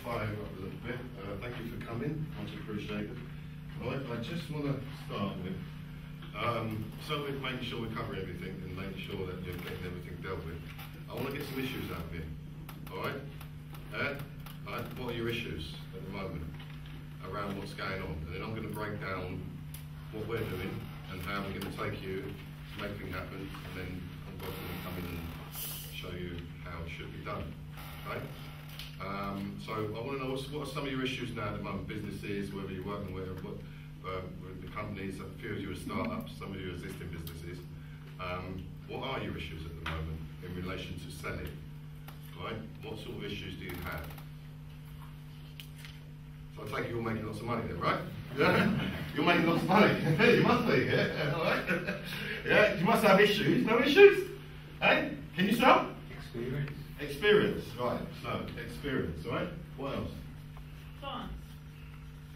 fire you up a little bit. Thank you for coming, much appreciated. Right, I just want to start with, so we're making sure we cover everything and making sure that you're getting everything dealt with. I want to get some issues out of you, alright? What are your issues at the moment around what's going on? And then I'm going to break down what we're doing and how we're going to take you to make things happen, and then I'm going to come in and show you how it should be done. Okay? So I want to know what are some of your issues now at the moment, businesses, whether you're working with the companies, a few of you are startups, some of you are existing businesses. What are your issues at the moment in relation to selling? Right? What sort of issues do you have? So I take it you're making lots of money then, right? Yeah? You're making lots of money. You must be, yeah? All right. Yeah, you must have issues. No issues? Hey? Can you sell? Experience. Experience, right. So, experience, all right? What else? Clients.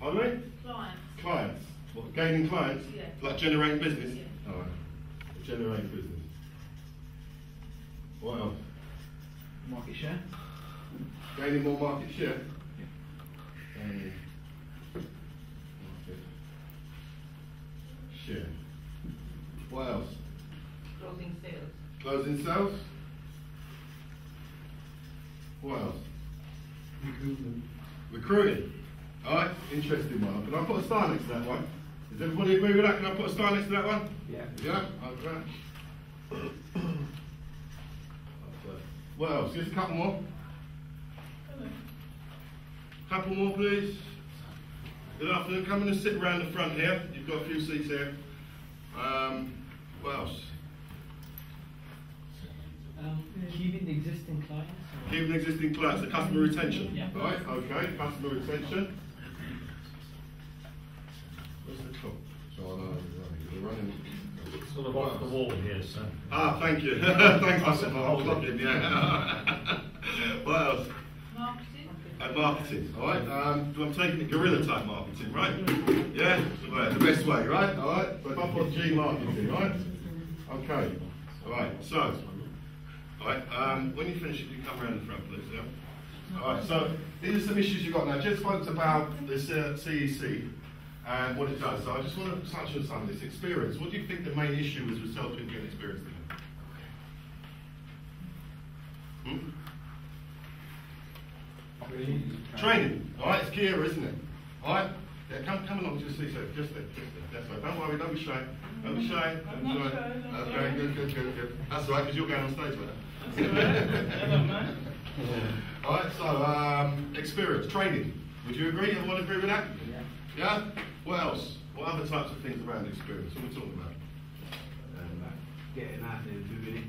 Pardon me? Clients. Clients. What, gaining clients? Yeah. Like generating business? Yeah. All right. Generating business. What else? Market share. Gaining more market share? Yeah. Gaining market share. What else? Closing sales. Closing sales? What else? Recruitment. Recruiting. Alright, interesting one. Can I put a star next to that one? Does everybody agree with that? Can I put a star next to that one? Yeah. Yeah? Okay. What else? Just a couple more. Couple more, please. Good afternoon. Come in and sit around the front here. You've got a few seats here. What else? Keeping the existing clients. Keeping existing clients, the customer retention. Yeah. Right, okay, customer retention. Where's the clock? So I know you're running. Sort of off the wall here, sir. Ah, thank you. Thanks for setting the whole clock in, yeah. What else? Marketing. Marketing, alright? I'm taking it guerrilla type marketing, right? Yeah? Right, the best way, right? Alright? So if I put G marketing, right? Okay. Alright, so. Alright, when you finish it, you come around the front, please, yeah? Alright, so these are some issues you've got now. Just spoke about this CEC and what it does. So I just want to touch on some of this experience. What do you think the main issue is with self-thinking and experience? Training. Alright, it's key here, isn't it? Alright? Yeah, come along to the CEC. Just there. That's right. Don't worry, don't be shy. Don't be shy. I'm not shy. Okay, good. That's all right, because you're going on stage with that. Alright, so experience, training. Would you agree? Everyone agree with that? Yeah. Yeah? What else? What other types of things around experience? What are we talking about? Getting out there and doing it.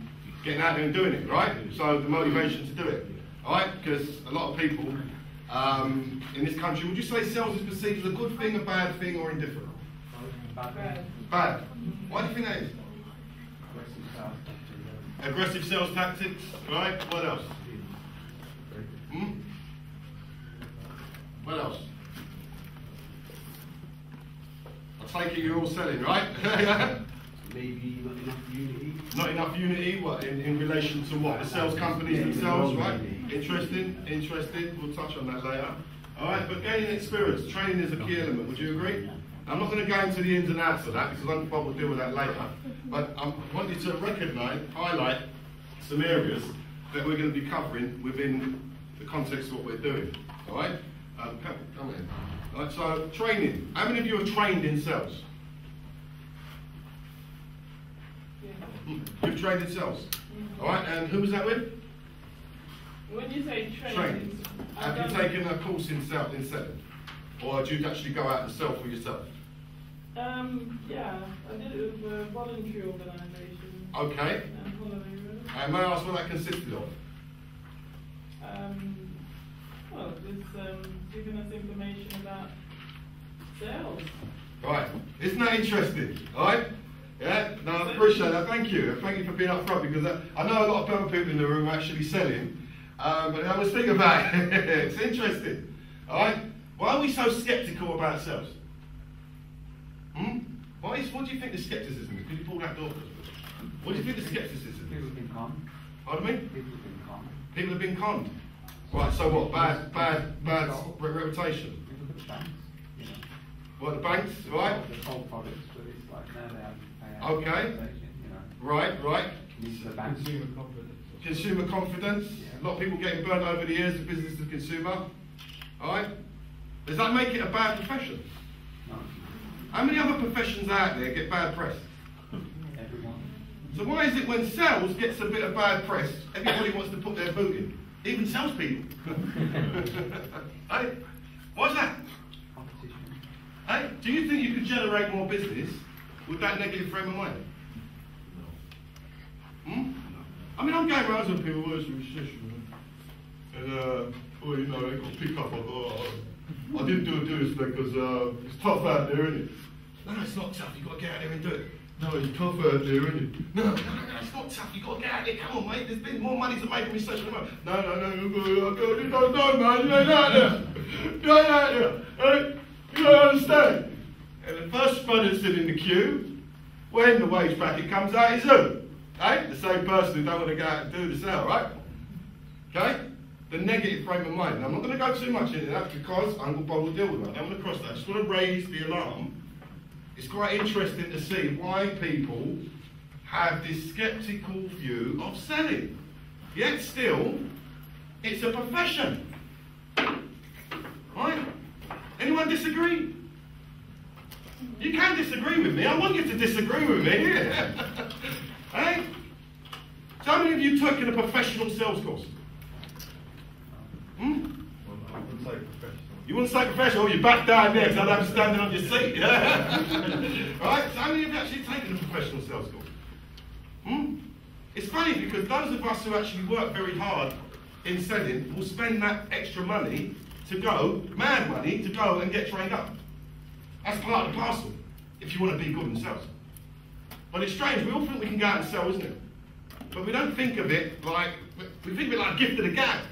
Getting out there and doing it, right? So the motivation to do it. Alright? Because a lot of people in this country, would you say sales is perceived as a good thing, a bad thing, or indifferent? Bad. Bad. Why do you think that is? Aggressive sales tactics, right? What else? What else? I take it you're all selling, right? Maybe not enough unity. Not enough unity, what, in relation to what? The sales companies themselves, right? Interesting, we'll touch on that later. Alright, but gaining experience, training is a key element, would you agree? I'm not going to go into the ins and outs of that, because I'm Bob will deal with that later. But I want you to highlight some areas that we're going to be covering within the context of what we're doing. Alright? Come in. Alright, so training. How many of you are trained in sales? You've trained in sales. Alright, and who was that with? When you say Trained. Have you taken a course in selling? Or do you actually go out and sell for yourself? Yeah, I did it with a voluntary organisation. Okay. And may I ask what that consisted of? Well, just giving us information about sales. Right. Isn't that interesting? Alright? Yeah? No, I appreciate that. Thank you. Thank you for being up front, because I know a lot of other people in the room are actually selling. But I was thinking about it. It's interesting. Alright? Why are we so sceptical about sales? What do you think the scepticism is? Could you pull that door first? What do you think the scepticism is? People have been conned. Pardon me? People have been conned. People have been conned. Right, so what? Bad reputation. We look at the banks, you know. What, the banks, right? The whole products, but it's like now they have to pay out. Okay. You know. Right. Into the banks. Consumer confidence. Consumer confidence. Yeah. A lot of people getting burnt over the years of business to consumer. Alright? Does that make it a bad profession? No. How many other professions out there get bad press? Everyone. So why is it when sales gets a bit of bad press, everybody wants to put their boot in? Even salespeople. Hey, what's that? Competition. Hey, do you think you could generate more business with that negative frame of mind? Hmm? I mean, I'm going around with people, where's the recession? And, well, you know, they got to pick up. I didn't do this because it's tough out there, isn't it? No, it's not tough. You've got to get out there and do it. No, it's tough out there, isn't it? No, it's not tough. You've got to get out there. Come on, mate. There's been more money to make in recession. No, man. You ain't out there. You ain't out there. Hey, you don't understand. And the first person in the queue, when the wage bracket comes out, is who? Okay? The same person who don't want to go out and do the sale, right? Okay? The negative frame of mind. Now, I'm not going to go too much into that because I will deal with that. I'm going to cross that. I just want to raise the alarm. It's quite interesting to see why people have this sceptical view of selling. Yet still, it's a profession. Right? Anyone disagree? You can disagree with me. I want you to disagree with me. Hey? So how many of you taken a professional sales course? Hmm? Well, I wouldn't say professional. You wouldn't say professional, you back down there because I'd have you standing on your seat. Right? So how many of you actually taken a professional sales course? Hmm? It's funny because those of us who actually work very hard in selling will spend that extra money to go, mad money, to go and get trained up. That's part of the parcel, if you want to be good in sales. But it's strange, we all think we can go out and sell, isn't it? But we don't think of it like, we think of it like a gift of the gab.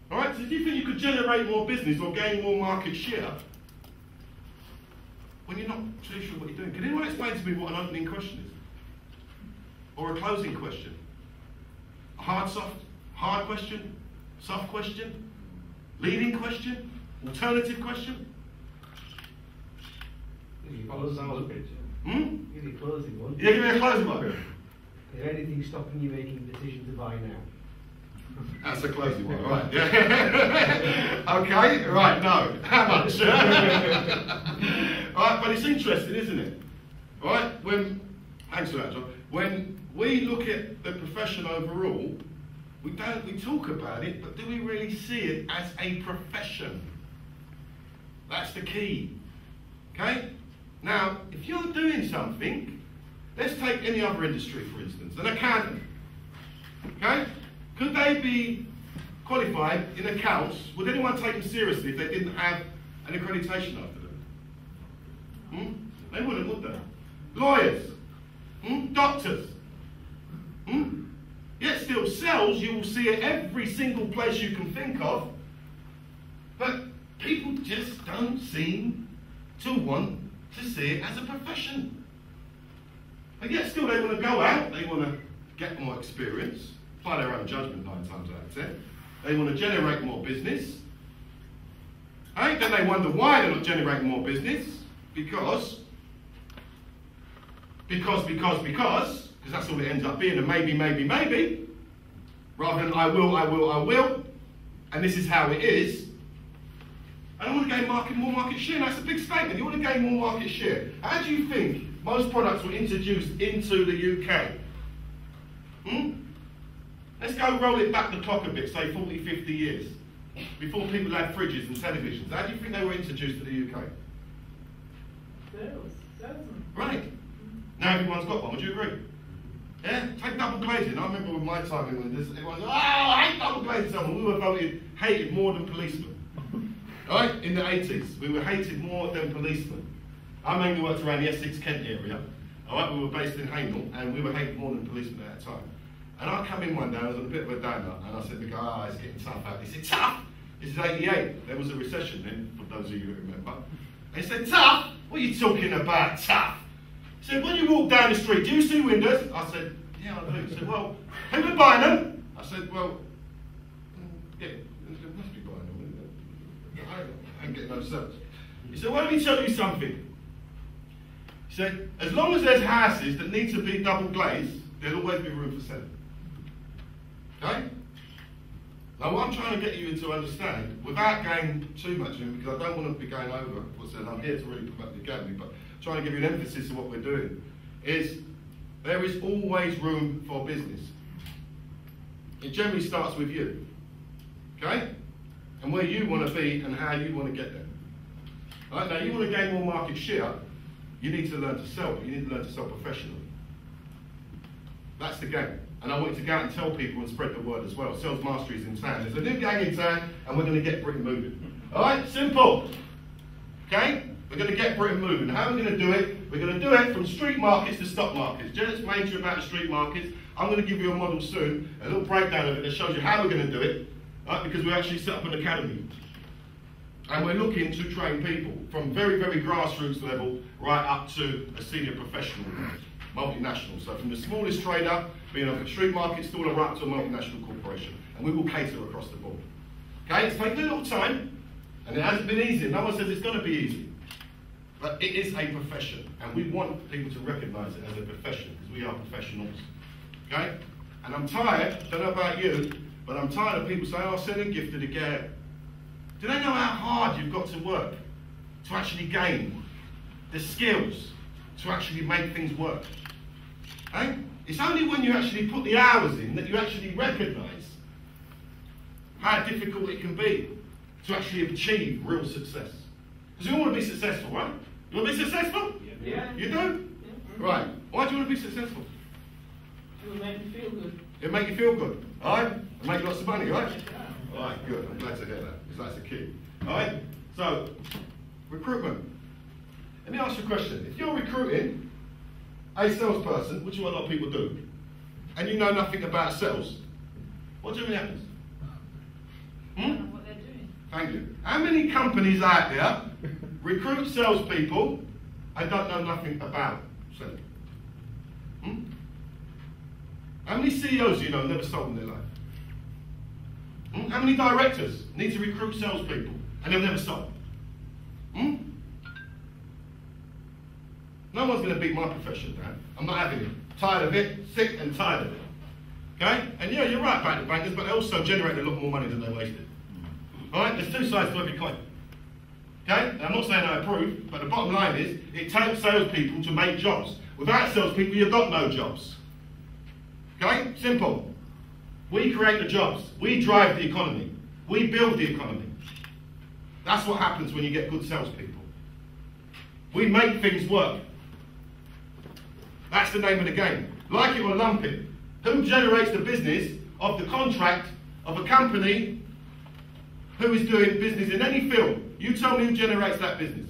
Alright, so do you think you could generate more business or gain more market share when you're not too sure what you're doing? Can anyone explain to me what an opening question is? Or a closing question? A hard, soft, hard question? Soft question? Leading question? Alternative question? Closing pitch. Hmm? Give me a closing one. Yeah, give me a closing one. Is there anything stopping you making a decision to buy now? That's a closing one, right? Yeah. Okay, right, no. How much? Right, but it's interesting, isn't it? Right? Thanks for that, John. When we look at the profession overall, we talk about it, but do we really see it as a profession? That's the key. Okay? Now, if you're doing something, let's take any other industry, for instance, an accountant. Okay? Could they be qualified in accounts? Would anyone take them seriously if they didn't have an accreditation after them? Hmm? They wouldn't, would they? Lawyers? Hmm? Doctors? Hmm? Yet still, sales, you will see it every single place you can think of, but people just don't seem to want to see it as a profession. And yet still, they want to go out, they want to get more experience, apply their own judgment 9 times out of 10. They want to generate more business. Right? Then they wonder why they're not generating more business. Because that's all it ends up being, a maybe, rather than I will, and this is how it is. And I want to gain more market share. And that's a big statement. You want to gain more market share. How do you think most products were introduced into the UK? Hmm? Let's go roll it back the clock a bit, say 40, 50 years, before people had fridges and televisions. How do you think they were introduced to the UK? Salesman. Right. Now everyone's got one, would you agree? Yeah? Take double glazing. I remember with my time in this, everyone said, oh, I hate double glazing someone. We were hated more than policemen. Right? In the 80s, we were hated more than policemen. I mainly worked around the Essex-Kent area. Alright, we were based in Haynell, and we were hated more than policemen at that time. And I come in one day, I was on a bit of a downer, and I said to the guy, it's getting tough out. He said, tough? This is 88. There was a recession then, for those of you who remember. He said, tough? What are you talking about, tough? He said, when you walk down the street, do you see windows? I said, yeah, I do. He said, well, who are buying them? I said, well, yeah, I ain't getting no sales. He said, well, let me tell you something. He said, as long as there's houses that need to be double glazed, there'll always be room for selling. Okay? Now what I'm trying to get you to understand, without going too much in, because I don't want to be going over what's said, I'm here to really promote the academy, but trying to give you an emphasis of what we're doing, is there is always room for business. It generally starts with you. Okay? And where you want to be and how you want to get there. Right, now you want to gain more market share, you need to learn to sell. You need to learn to sell professionally. That's the game. And I want you to go out and tell people and spread the word as well. Sales mastery is in town. There's a new gang in town and we're going to get Britain moving. Alright, simple. Okay? We're going to get Britain moving. How are we going to do it? We're going to do it from street markets to stock markets. Jen explained to you about the street markets. I'm going to give you a model soon, a little breakdown of it that shows you how we're going to do it. Right? Because we actually set up an academy. And we're looking to train people from very, very grassroots level right up to a senior professional, multinational. So from the smallest trader, being a street market stall, right up to a multinational corporation. And we will cater across the board. Okay, it's taken a little time, and it hasn't been easy. No one says it's going to be easy. But it is a profession, and we want people to recognise it as a profession, because we are professionals. Okay? And I'm tired, I don't know about you, but I'm tired of people saying, oh, send a gift to the gap. Do they know how hard you've got to work to actually gain the skills to actually make things work? Eh? It's only when you actually put the hours in that you actually recognise how difficult it can be to actually achieve real success. Because you all want to be successful, right? You want to be successful? Yeah. You do? Yeah. Right. Why do you want to be successful? It will make me feel good. It'll make you feel good, alright? It'll make lots of money, right? Alright, good. I'm glad to hear that, because that's the key. Alright? So, recruitment. Let me ask you a question. If you're recruiting a salesperson, which is what a lot of people do, and you know nothing about sales, what do you think happens? What they're doing. Thank you. How many companies out there recruit salespeople and don't know nothing about selling? How many CEOs do you know never sold in their life? How many directors need to recruit salespeople and they've never sold? No one's going to beat my profession, Dan. I'm not having it. Tired of it, sick and tired of it. Okay? And yeah, you're right about the bankers, but they also generate a lot more money than they wasted. Alright? There's two sides to every coin. Okay? And I'm not saying I approve, but the bottom line is, it takes salespeople to make jobs. Without salespeople, you've got no jobs. Okay? Simple. We create the jobs. We drive the economy. We build the economy. That's what happens when you get good salespeople. We make things work. That's the name of the game. Like it or lump it. Who generates the business of the contract of a company who is doing business in any field? You tell me who generates that business.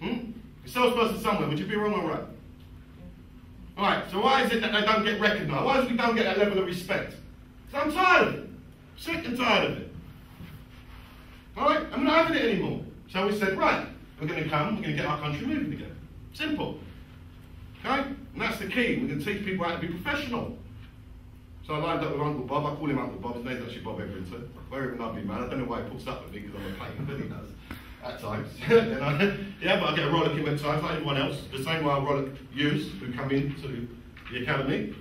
A salesperson somewhere, would you be wrong or right? Alright, so why is it that they don't get recognised? Why is it we don't get that level of respect? Because I'm tired of it. Sick and tired of it. Alright, I'm not having it anymore. So we said, right, we're going to come, we're going to get our country moving again. Simple. Okay? And that's the key. We're going to teach people how to be professional. So I lined up with Uncle Bob. I call him Uncle Bob. His name's actually Bob Everington. Very lovely man. I don't know why he puts up with me because I'm a pain, but he does. At times. Yeah, but I get a rollick him at times, like everyone else. The same way I rollick yous who come into the academy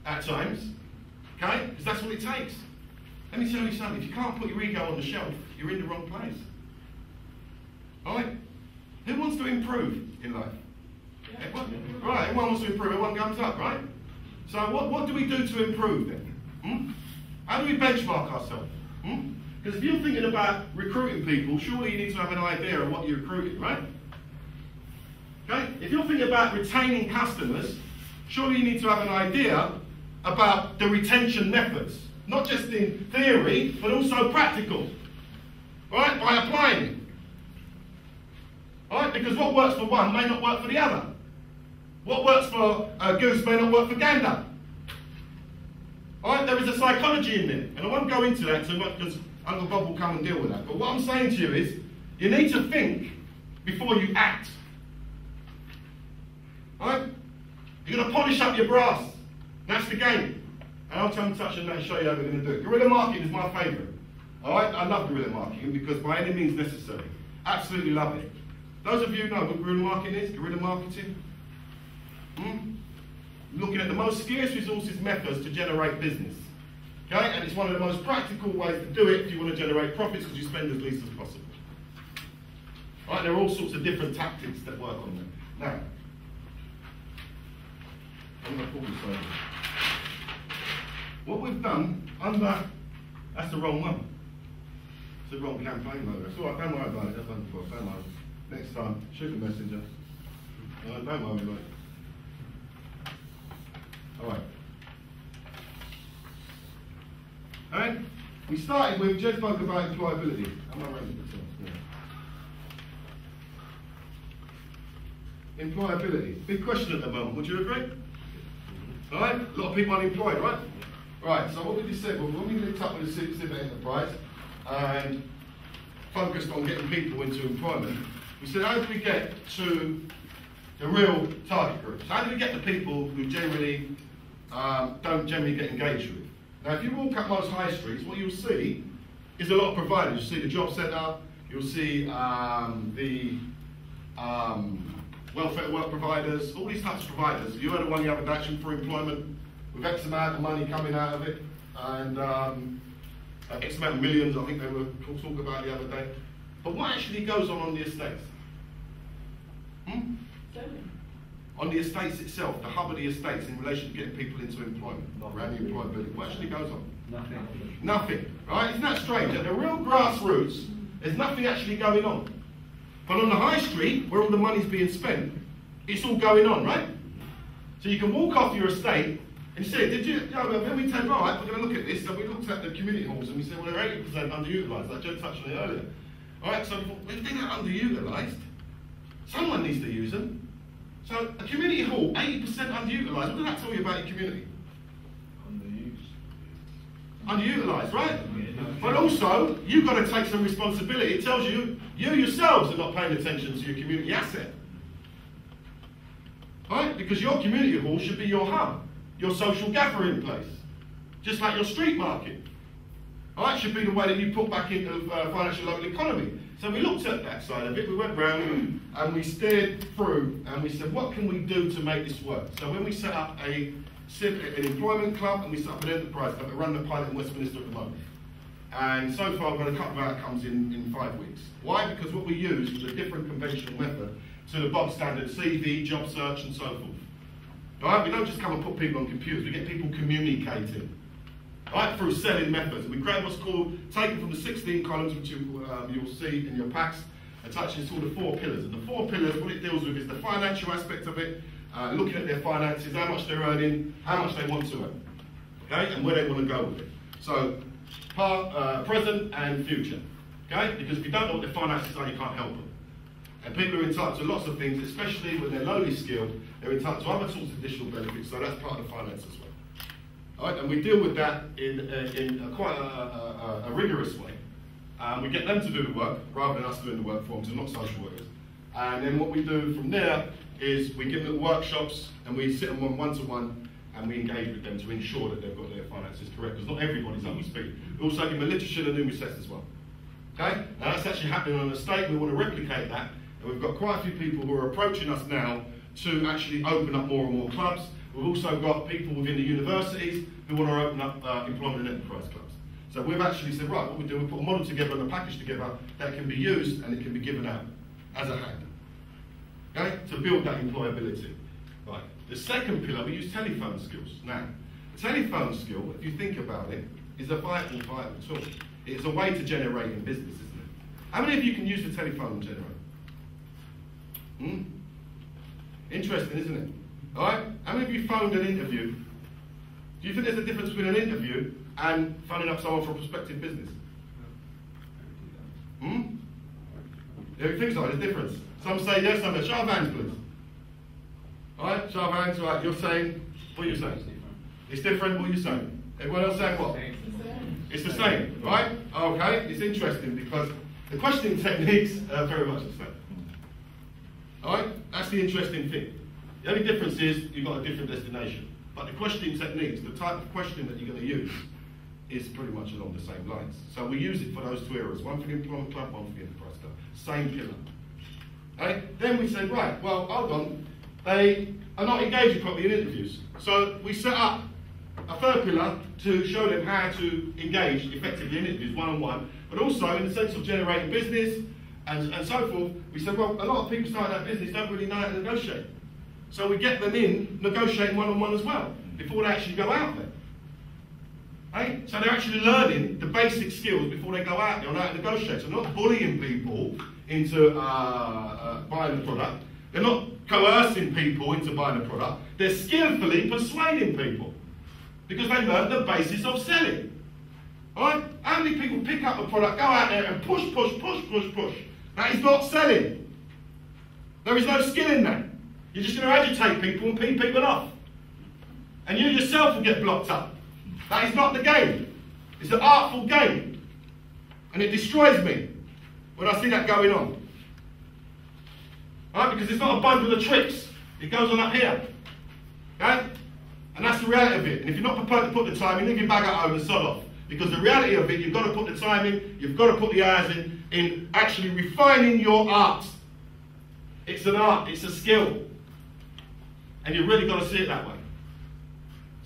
at times. Okay? Because that's what it takes. Let me tell you something. If you can't put your ego on the shelf, you're in the wrong place. Alright? Who wants to improve in life? Everyone? Right, everyone wants to improve. Everyone comes up, right? So what do we do to improve then? How do we benchmark ourselves? Because if you're thinking about recruiting people, surely you need to have an idea of what you're recruiting, right? Okay? If you're thinking about retaining customers, surely you need to have an idea about the retention methods. Not just in theory, but also practical. Right? By applying it. Right? Because what works for one may not work for the other. What works for goose may not work for gander. Alright, there is a psychology in there. And I won't go into that too much because Uncle Bob will come and deal with that. But what I'm saying to you is, you need to think before you act. Alright? You're going to polish up your brass. That's the game. And I'll come touch on that and show you how we're going to do it. Guerrilla marketing is my favourite. Alright, I love guerrilla marketing because by any means necessary. Absolutely love it. Those of you who know what guerrilla marketing is, guerrilla marketing, looking at the most scarce resources methods to generate business. Okay, and it's one of the most practical ways to do it if you want to generate profits because you spend as least as possible. Right, there are all sorts of different tactics that work on them. Now, I'm going to pull this over. What we've done under, that's the wrong one. It's the wrong campaign logo. It's all right, don't worry about it, that's done before, don't worry. Next time, shoot a messenger. Don't worry about it. Alright. Alright, we started with just spoke about employability. Am I ready? Yeah. Employability. Big question at the moment, would you agree? Alright, a lot of people unemployed, right? Right, so what we just said, well, when we linked up with the civic enterprise and focused on getting people into employment, we said, how do we get to the real target groups? How do we get the people who generally don't generally get engaged with? Now, if you walk up most high streets, what you'll see is a lot of providers. You'll see the job centre, you'll see the welfare work providers, all these types of providers. You heard of one the other day, Action for Employment, with X amount of money coming out of it, and X amount of millions, I think they were talking about the other day. But what actually goes on the estates? On the estates itself, the hub of the estates in relation to getting people into employment, around the employability. What actually goes on? Nothing. Nothing, right? Isn't that strange? At the real grassroots, there's nothing actually going on. But on the high street, where all the money's being spent, it's all going on, right? So you can walk off your estate and say, did you know, when we take, right, we're going to look at this, so we looked at the community halls and we said, well, they're 80% underutilised, like Joe touched on it earlier. All right, so if they're not underutilised, someone needs to use them. So a community hall, 80% underutilised, what does that tell you about your community? Underutilised, right? But also, you've got to take some responsibility. It tells you, you yourselves are not paying attention to your community asset. Right? Because your community hall should be your hub, your social gathering place. Just like your street market. Right? Should be the way that you put back into the financial local economy. So we looked at that side of it, we went round and we steered through and we said, what can we do to make this work? So when we set up an employment club and we set up an enterprise club, we run the pilot in Westminster at the moment. And so far we've got a couple of outcomes in 5 weeks. Why? Because what we use was a different conventional method to the bog standard CV, job search and so forth. Right? We don't just come and put people on computers, we get people communicating. Right, through selling methods. We create what's called, taken from the 16 columns which you'll see in your packs, attached to the 4 pillars. And the 4 pillars, what it deals with is the financial aspect of it, looking at their finances, how much they're earning, how much they want to earn, okay, and where they want to go with it. So, present and future, okay, because if you don't know what their finances are, you can't help them. And people are entitled to lots of things, especially when they're lowly skilled, they're entitled to other sorts of additional benefits, so that's part of the finance as well. All right, and we deal with that in quite a rigorous way. We get them to do the work rather than us doing the work for them, so not social workers. And then what we do from there is we give them workshops and we sit them on one-to-one and we engage with them to ensure that they've got their finances correct, because not everybody's up to speed. We also give them a literature and a numeracy test as well. Okay? Now that's actually happening on the estate, we want to replicate that, and we've got quite a few people who are approaching us now to actually open up more and more clubs. We've also got people within the universities who want to open up employment and enterprise clubs. So we've actually said, right, what we do, we put a model together and a package together that can be used and it can be given out as a hand. Okay? To build that employability. Right. The second pillar, we use telephone skills. Now, the telephone skill, if you think about it, is a vital tool. It's a way to generate in business, isn't it? How many of you can use the telephone to generate? Interesting, isn't it? Alright? How many of you phoned an interview? Do you think there's a difference between an interview and phoning up someone for a prospective business? Yeah, you think so? There's a difference. Some say yes, some say, show of hands, please. Alright, show of hands, right, you're saying, what are you saying? It's different, what are you saying? Everyone else saying what? It's the same, right? Okay, it's interesting because the questioning techniques are very much the same. Alright, that's the interesting thing. The only difference is you've got a different destination. But the questioning techniques, the type of questioning that you're going to use, is pretty much along the same lines. So we use it for those two areas, one for the employment club, one for the enterprise club. Same pillar. Okay? Then we say, right, well, hold on, they are not engaging properly in interviews. So we set up a third pillar to show them how to engage effectively in interviews, one-on-one, but also in the sense of generating business and so forth. We said, well, a lot of people starting that business don't really know how to negotiate. So we get them in negotiating one-on-one as well, before they actually go out there. Right? So they're actually learning the basic skills before they go out there on how to negotiate. So not bullying people into buying the product. They're not coercing people into buying the product. They're skillfully persuading people because they learn the basis of selling. Right? How many people pick up a product, go out there and push? That is not selling. There is no skill in that. You're just going to agitate people and pee people off. And you yourself will get blocked up. That is not the game. It's an artful game. And it destroys me when I see that going on. Right? Because it's not a bundle of tricks. It goes on up here. Okay? And that's the reality of it. And if you're not prepared to put the time in, leave your bag at home and sod off. Because the reality of it, you've got to put the time in, you've got to put the hours in actually refining your art. It's an art, it's a skill. And you've really got to see it that way.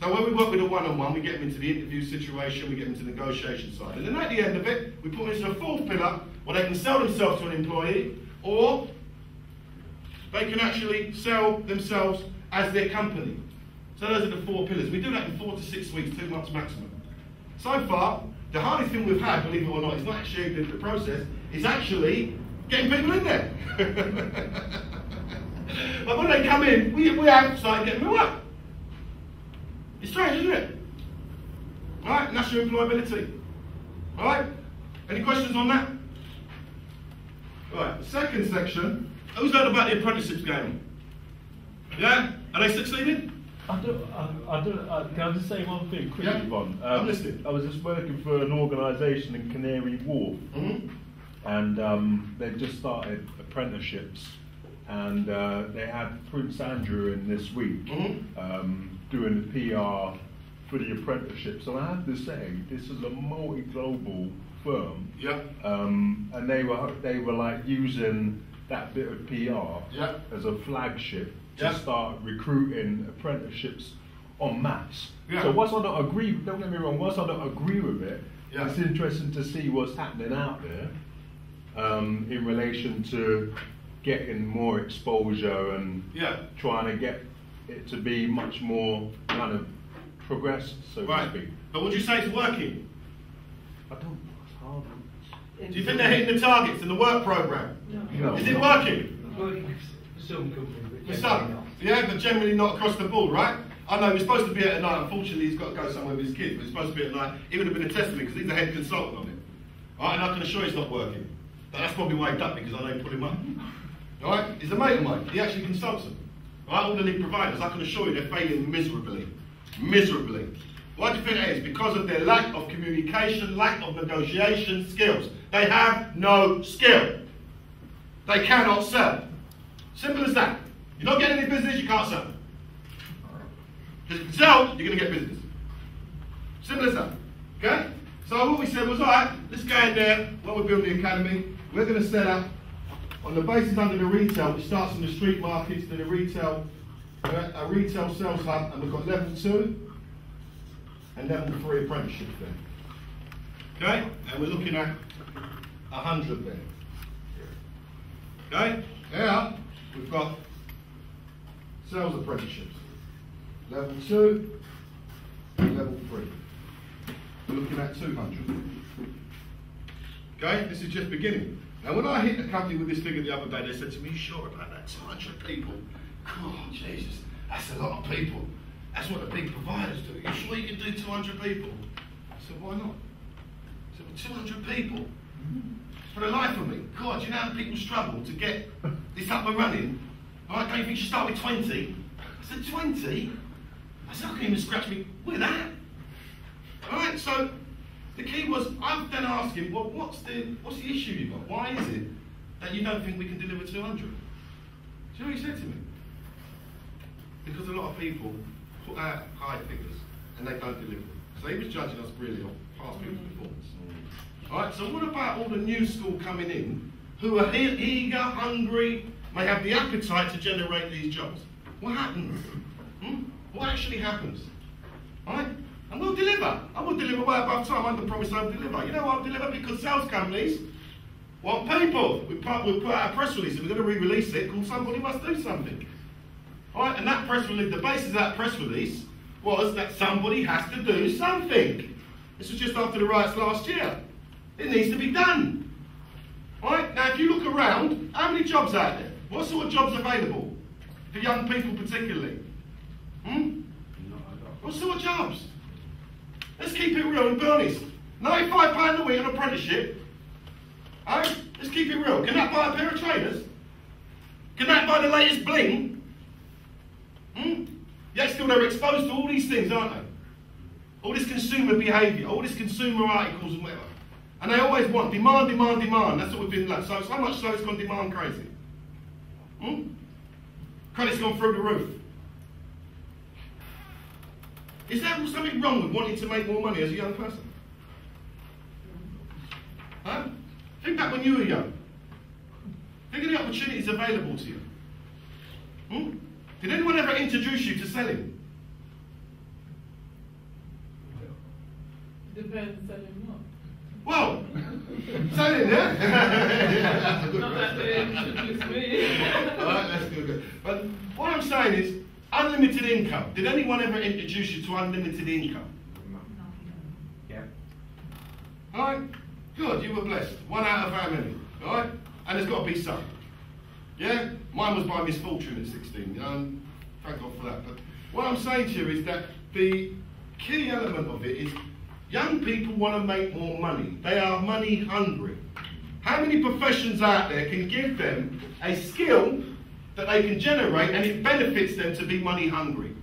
So when we work with a one-on-one, we get them into the interview situation, we get them to the negotiation side. And then at the end of it, we put them into a fourth pillar where they can sell themselves to an employee, or they can actually sell themselves as their company. So those are the four pillars. We do that in 4 to 6 weeks, 2 months maximum. So far, the hardest thing we've had, believe it or not, is not actually the process, it's actually getting people in there. But when they come in, we have started getting them up. It's strange, isn't it? Alright, and that's your employability. Alright? Any questions on that? Alright, the second section. Who's heard about the apprenticeships game? Yeah? Are they succeeding? can I just say one thing quickly, Yeah, Yvonne? I'm listening. I was just working for an organisation in Canary Wharf, and they've just started apprenticeships, and they had Prince Andrew in this week doing the PR for the apprenticeships. And I have to say, this is a multi-global firm, and they were like using that bit of PR as a flagship to start recruiting apprenticeships en masse. So whilst I don't agree, don't get me wrong, whilst I don't agree with it, it's interesting to see what's happening out there in relation to getting more exposure and trying to get it to be much more kind of progressed, so to speak. But would you say it's working? I don't know, it's hard. Do you think they're hitting the targets in the work programme? No. Is it working? It's working for some companies, but For generally some, not. yeah, but generally not across the board, right? I know he's supposed to be at night. Unfortunately, he's got to go somewhere with his kids, but he's supposed to be at night. He would have been a testament because he's the head consultant on it. Right? And I can assure he's not working. But that's probably why he ducked because I know he put him up. Right? He's a mate of mine. He actually consults them. Right? All the lead providers, I can assure you they're failing miserably. Miserably. Why do you think that is? Because of their lack of communication, lack of negotiation skills. They have no skill. They cannot sell. Simple as that. You're not getting any business, you can't sell. Because if you sell, you're going to get business. Simple as that. Okay? So what we said was, alright, let's go in there, when we're building the academy, we're going to set up on the basis under the retail, which starts from the street markets to the retail, a retail sales hub, and we've got level 2 and level 3 apprenticeships there. Okay? And we're looking at 100 there. Okay? Now, we've got sales apprenticeships. Level 2 and level 3. We're looking at 200. Okay? This is just beginning. Now, when I hit the company with this figure the other day, they said to me, "Are you sure about that? 200 people? Oh, Jesus, that's a lot of people. That's what the big providers do. Are you sure you can do 200 people?" I said, "Why not?" I said, "Well, 200 people? For the life of me, God, you know how people struggle to get this up and running? Right, don't you think you should start with 20? I said, 20? I said, I can't even scratch me with that. Alright, so the key was, I then asked him, well, what's the issue you've got? Why is it that you don't think we can deliver 200? Do you know what he said to me? Because a lot of people put out high figures and they don't deliver. So he was judging us really on past people's performance. Alright, so what about all the new school coming in who are eager, hungry, may have the appetite to generate these jobs? What happens? What actually happens? Alright? And we'll deliver. I will deliver way above time. Under promise, I will deliver. You know why I'll deliver? Because sales companies want people. We put out a press release. If we're going to re-release it, called Somebody Must Do Something. Alright? And that press release, the basis of that press release was that somebody has to do something. This was just after the riots last year. It needs to be done. Alright? Now, if you look around, how many jobs out there? What sort of jobs available? For young people particularly? What sort of jobs? Let's keep it real and be honest. £95 a week on apprenticeship. Alright? Let's keep it real. Can that buy a pair of trainers? Can that buy the latest bling? Yet still they're exposed to all these things, aren't they? All this consumer behaviour, all this consumer articles and whatever. And they always want demand, demand, demand. That's what we've been like. So much so it's gone demand crazy. Credit's gone through the roof. Is there something wrong with wanting to make more money as a young person? Huh? Think back when you were young. Think of the opportunities available to you. Did anyone ever introduce you to selling? Depends selling what. Well, selling, yeah? That's a good Not that they introduced me. Alright, that's good. But what I'm saying is, unlimited income. Did anyone ever introduce you to unlimited income? Yeah. Alright? Good, you were blessed. 1 out of how many? Alright? And there's got to be some. Yeah? Mine was by misfortune at 16. Thank God for that. But what I'm saying to you is that the key element of it is young people want to make more money. They are money hungry. How many professions out there can give them a skill that they can generate and it benefits them to be money hungry?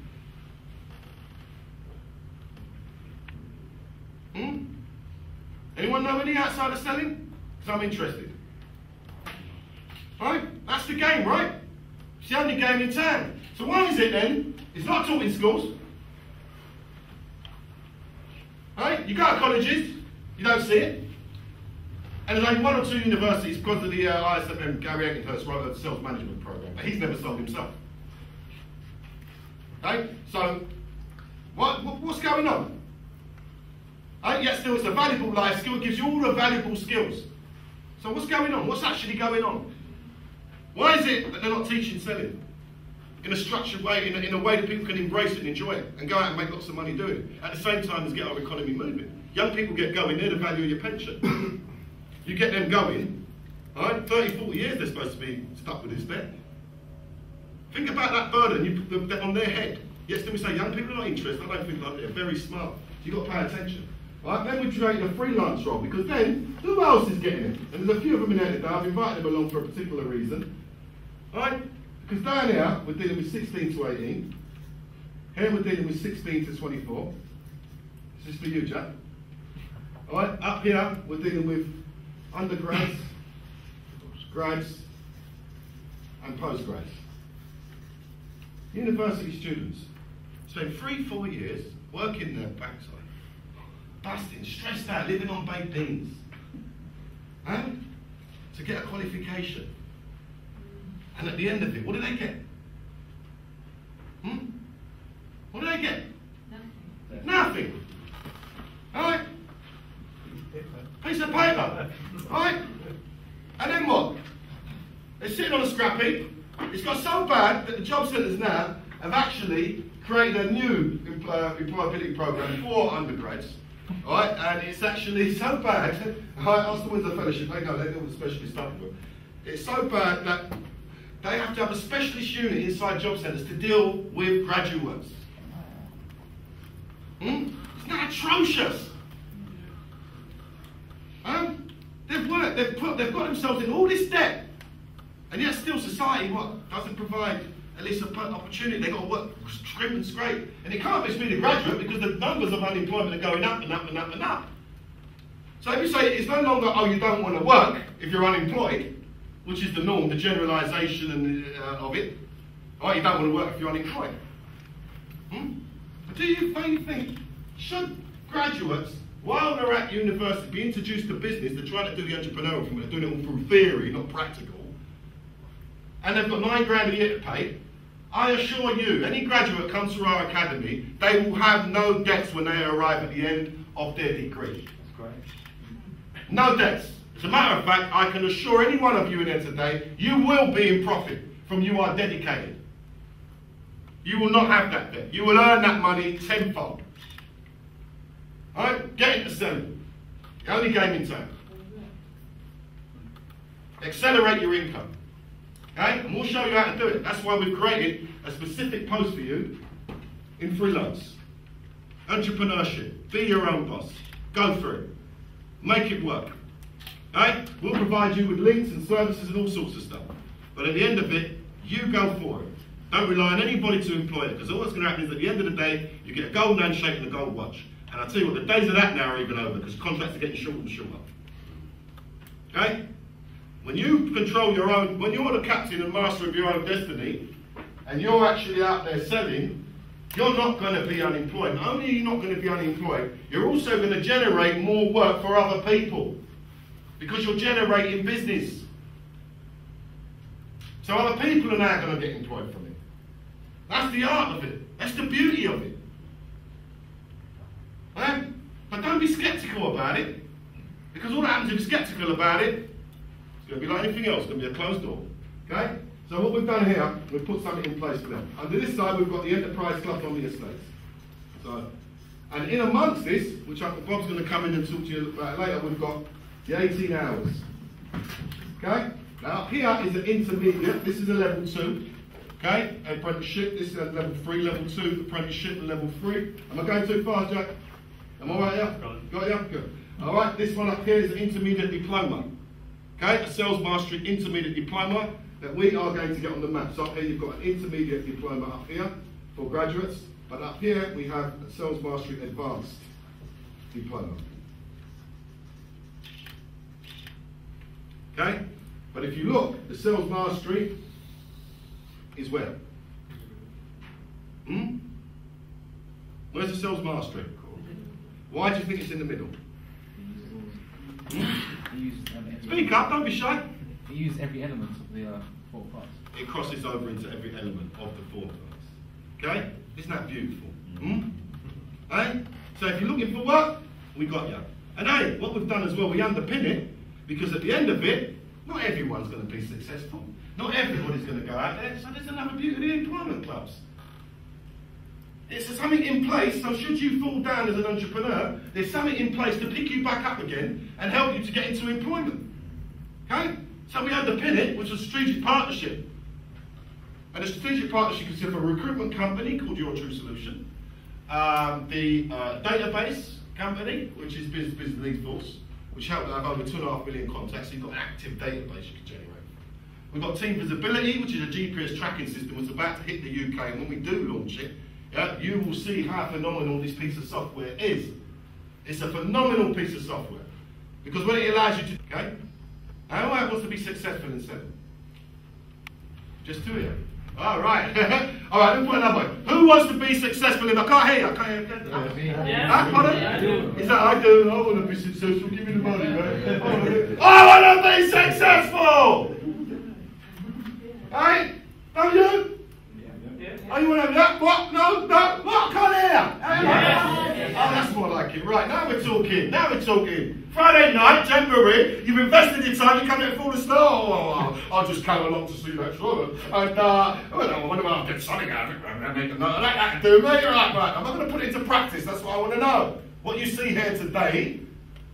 Anyone know any outside of selling? Because I'm interested. Right? That's the game, right? It's the only game in town. So why is it then? It's not taught in schools. Right? You go to colleges, you don't see it. And there's only 1 or 2 universities because of the ISMM, Gary Eggenhurst wrote a sales management program, but he's never sold himself. Okay? So, what's going on? Right? Yet still it's a valuable life skill, it gives you all the valuable skills. So what's going on? What's actually going on? Why is it that they're not teaching selling? In a structured way, in a way that people can embrace it and enjoy it, and go out and make lots of money doing it. At the same time as get our economy moving. Young people get going, they're the value of your pension. You get them going, right? 30, 40 years they're supposed to be stuck with this debt. Think about that burden you put on their head. Yes, then we say young people are not interested. I don't think like they're very smart. So you've got to pay attention. Right? Then we create a freelance role, because then who else is getting it? And there's a few of them in here today. I've invited them along for a particular reason. Right? Because down here we're dealing with 16 to 18. Here we're dealing with 16 to 24. This is for you, Jack. Alright, up here we're dealing with undergrads, grads, and postgrads. University students spend 3-4 years working their backside, busting, stressed out, living on baked beans, to get a qualification. And at the end of it, what do they get? What do they get? Nothing. Nothing. Alright? Piece of paper. Right? And then what? They're sitting on a scrap heap. It's got so bad that the job centres now have actually created a new employability programme for undergrads. Right? And it's actually so bad. I asked the Windsor Fellowship, they know, they deal with specialist stuff. It's so bad that they have to have a specialist unit inside job centres to deal with graduates. Isn't that atrocious? They've worked, they've got themselves in all this debt, and yet still society doesn't provide at least an opportunity. They've got to work scrimp and scrape, and it can't just be the graduate because the numbers of unemployment are going up and up and up and up. So if you say it's no longer, oh, you don't want to work if you're unemployed, which is the norm, the generalisation of it. Oh, you don't want to work if you're unemployed. But do you think should graduates, while they're at university, be introduced to business, they're trying to do the entrepreneurial thing, they're doing it all through theory, not practical, and they've got £9 grand a year to pay. I assure you, any graduate comes through our academy, they will have no debts when they arrive at the end of their degree. That's great. No debts. As a matter of fact, I can assure any one of you in there today, you will be in profit from you are dedicated. You will not have that debt. You will earn that money tenfold. Alright? Get into selling. The only game in town. Accelerate your income. Okay? And we'll show you how to do it. That's why we've created a specific post for you in freelance. Entrepreneurship. Be your own boss. Go for it. Make it work. Okay? We'll provide you with links and services and all sorts of stuff. But at the end of it, you go for it. Don't rely on anybody to employ it, because all that's going to happen is at the end of the day, you get a gold handshake and a gold watch. And I'll tell you what, the days of that now are even over, because contracts are getting shorter and shorter. Okay? When you control your own, when you're the captain and master of your own destiny, and you're actually out there selling, you're not going to be unemployed. Not only are you not going to be unemployed, you're also going to generate more work for other people, because you're generating business. So other people are now going to get employed from it. That's the art of it. That's the beauty of it. Right? But don't be sceptical about it, because all that happens if you're sceptical about it, it's going to be like anything else. It's going to be a closed door. Okay? So what we've done here, we've put something in place for them. Under this side, we've got the enterprise club on the estates. So, and in amongst this, which Bob's going to come in and talk to you about later, we've got the 18 hours. Okay? Now up here is an intermediate. This is a level 2. Okay? Apprenticeship. This is a level 3, level 2, apprenticeship, and level 3. Am I going too far, Jack? Am I all right, yeah? Got ya? Good. Alright, this one up here is an intermediate diploma. Okay? A sales mastery intermediate diploma that we are going to get on the map. So up here you've got an intermediate diploma up here for graduates, but up here we have a sales mastery advanced diploma. Okay? But if you look, the sales mastery is where? Where's the sales mastery? Why do you think it's in the middle? Speak up, don't be shy. He used every element of the 4 parts. It crosses over into every element of the 4 parts. Okay? Isn't that beautiful? Hey? So if you're looking for work, we got you. And hey, what we've done as well, we underpin it, because at the end of it, not everyone's going to be successful. Not everybody's going to go out there. So there's another beauty of the employment clubs. There's something in place, so should you fall down as an entrepreneur, there's something in place to pick you back up again and help you to get into employment. Okay? So we underpin it, which is a strategic partnership. And a strategic partnership consists of a recruitment company called Your True Solution, the database company, which is Business Lead Force, which helped have over 2.5 million contacts, so you've got an active database you can generate. We've got Team Visibility, which is a GPS tracking system that's about to hit the UK, and when we do launch it, you will see how phenomenal this piece of software is. It's a phenomenal piece of software, because what it allows you to, okay? Now, who wants to be successful in selling? Just 2 here. All right. All right, let me put another way. Who wants to be successful in, I can't hear you, I can't hear you. Yeah. I do. Is that I do? I want to be successful, give me the money, man. I want to be successful! Hey? Don't you? Oh, you want to have that? What? No, no, what? I can't hear. Yes. Oh, that's more like it. Right, now we're talking. Now we're talking. Friday night, January, you've invested your time, you come here for the star. Oh, I'll just come along to see that show. And, well, I wonder if I'll get something out of it. I make a note of that to do, mate. Right. I'm not going to put it into practice. That's what I want to know. What you see here today,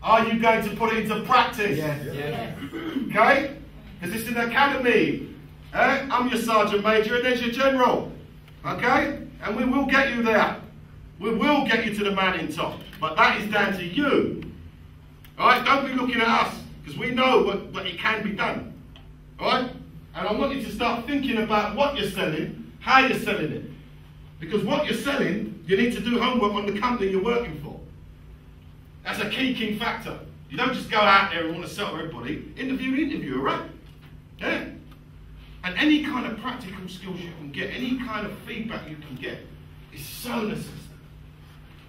are you going to put it into practice? Yes. Okay? Because it's an academy. I'm your sergeant major and there's your general. Okay? And we will get you there. We will get you to the mountain top. But that is down to you. Alright? Don't be looking at us. Because we know what it can be done. Alright? And I want you to start thinking about what you're selling, how you're selling it. Because what you're selling, you need to do homework on the company you're working for. That's a key factor. You don't just go out there and want to sell to everybody. Interview the interviewer, right? Yeah? And any kind of practical skills you can get, any kind of feedback you can get, is so necessary.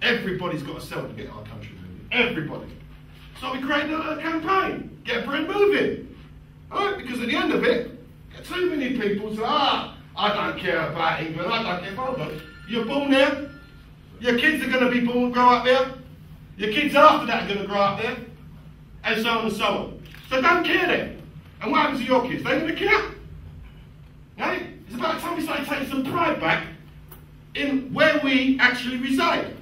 Everybody's got to sell to get our country moving. Everybody. So we created a campaign. Get Britain moving. Alright? Because at the end of it, too many people say, I don't care about England, I don't care about England. You're born there. Your kids are going to be born, grow up there. Your kids after that are going to grow up there. And so on and so on. So don't care then. And what happens to your kids? They're going to care. Right? It's about time we start taking some pride back in where we actually reside.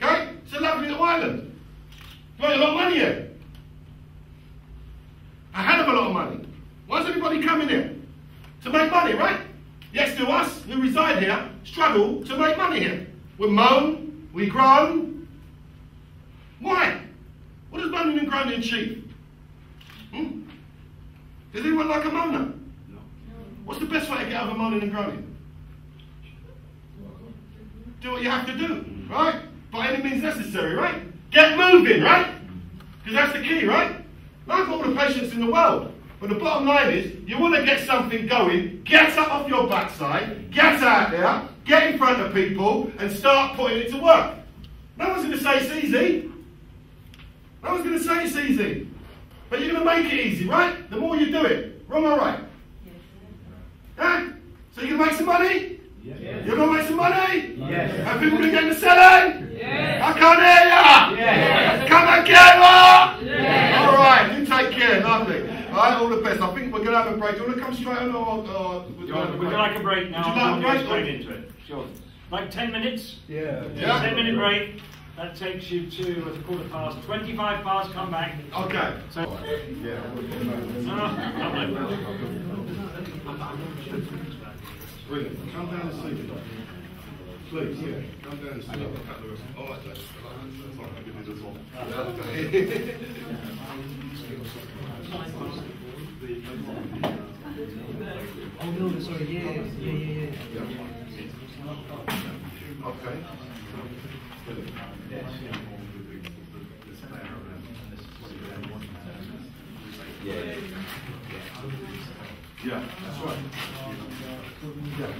Okay? It's a lovely little island. Got a lot of money here. A hell of a lot of money. Why does everybody come in here? To make money, right? Yes, to us who reside here struggle to make money here. We moan, we groan. Why? What does moaning and groaning achieve? Does anyone like a moaner? No. What's the best way to get over moaning and groaning? Do what you have to do, right? By any means necessary, right? Get moving, right? Because that's the key, right? I've got all the patience in the world. But the bottom line is, you want to get something going, get up off your backside, get out there, get in front of people, and start putting it to work. No one's going to say it's easy. No one's going to say it's easy. But you're going to make it easy, right? The more you do it. Wrong or right? Huh? So you're going to make some money? Yes. You're going to make some money? Yes. Are people going to get in the selling? Yes. I can't hear ya! Yes. Come and get her! Yes. Alright, you take care, lovely. Alright, all the best. I think we're going to have a break. Do you want to come straight on or Would you like a break now? Would you like a break? Go straight into it. Sure. Like 10 minutes? Yeah. Yeah. 10-minute break. That takes you to a quarter past. 25 past, come back. Okay. So, Yeah. Brilliant. Come down and see me. Please, yeah. Come down and see me. All right, Dave. That's fine. I'll give you this one. Oh no, sorry, yeah. Okay. Yeah, that's right. Yeah.